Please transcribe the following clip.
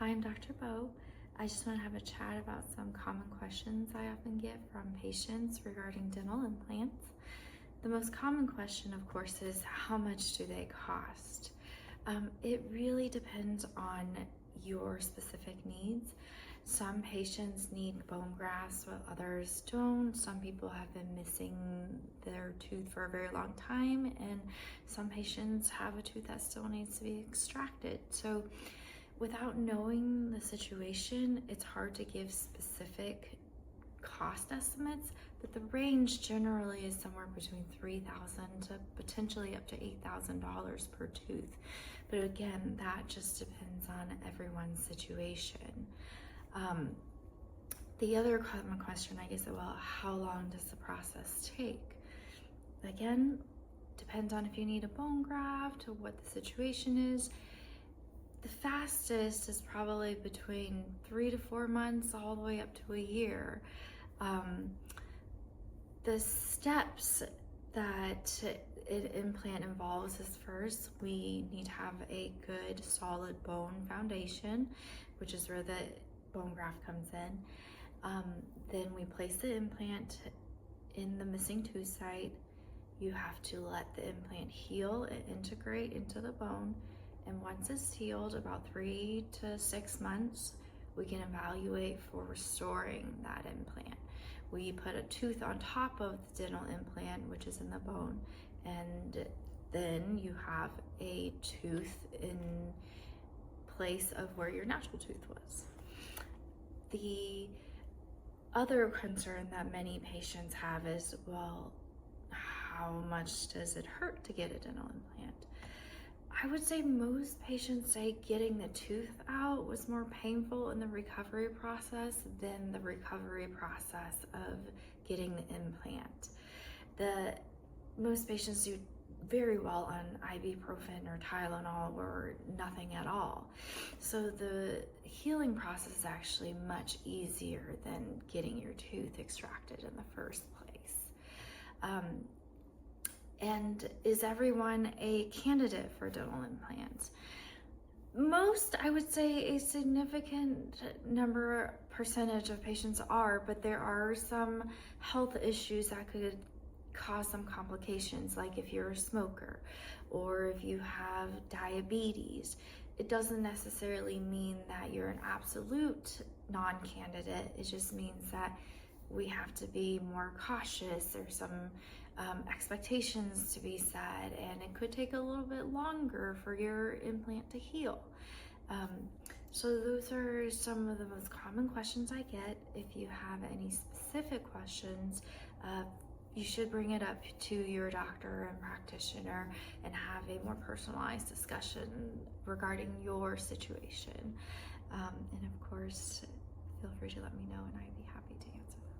Hi, I'm Dr. Bo. I just want to have a chat about some common questions I often get from patients regarding dental implants. The most common question, of course, is how much do they cost? It really depends on your specific needs. Some patients need bone grafts while others don't. Some people have been missing their tooth for a very long time, and some patients have a tooth that still needs to be extracted. So without knowing the situation, it's hard to give specific cost estimates, but the range generally is somewhere between $3,000 to potentially up to $8,000 per tooth. But again, that just depends on everyone's situation. The other common question I get is, well, how long does the process take? Again, depends on if you need a bone graft or what the situation is. The fastest is probably between 3 to 4 months, all the way up to a year. The steps that an implant involves is, first, we need to have a good solid bone foundation, which is where the bone graft comes in. Then we place the implant in the missing tooth site. You have to let the implant heal and integrate into the bone. And once it's healed, about 3 to 6 months, we can evaluate for restoring that implant. We put a tooth on top of the dental implant, which is in the bone, and then you have a tooth in place of where your natural tooth was. The other concern that many patients have is, well, how much does it hurt to get a dental implant? I would say most patients say getting the tooth out was more painful in the recovery process than the recovery process of getting the implant. Most patients do very well on ibuprofen or Tylenol or nothing at all. So the healing process is actually much easier than getting your tooth extracted in the first place. And is everyone a candidate for dental implants? Most, I would say a significant percentage of patients are, but there are some health issues that could cause some complications, like if you're a smoker or if you have diabetes. It doesn't necessarily mean that you're an absolute non-candidate. It just means that we have to be more cautious. There's some expectations to be set, and it could take a little bit longer for your implant to heal. So those are some of the most common questions I get. If you have any specific questions, you should bring it up to your doctor and practitioner and have a more personalized discussion regarding your situation. And of course, feel free to let me know, and I'd be happy to answer them.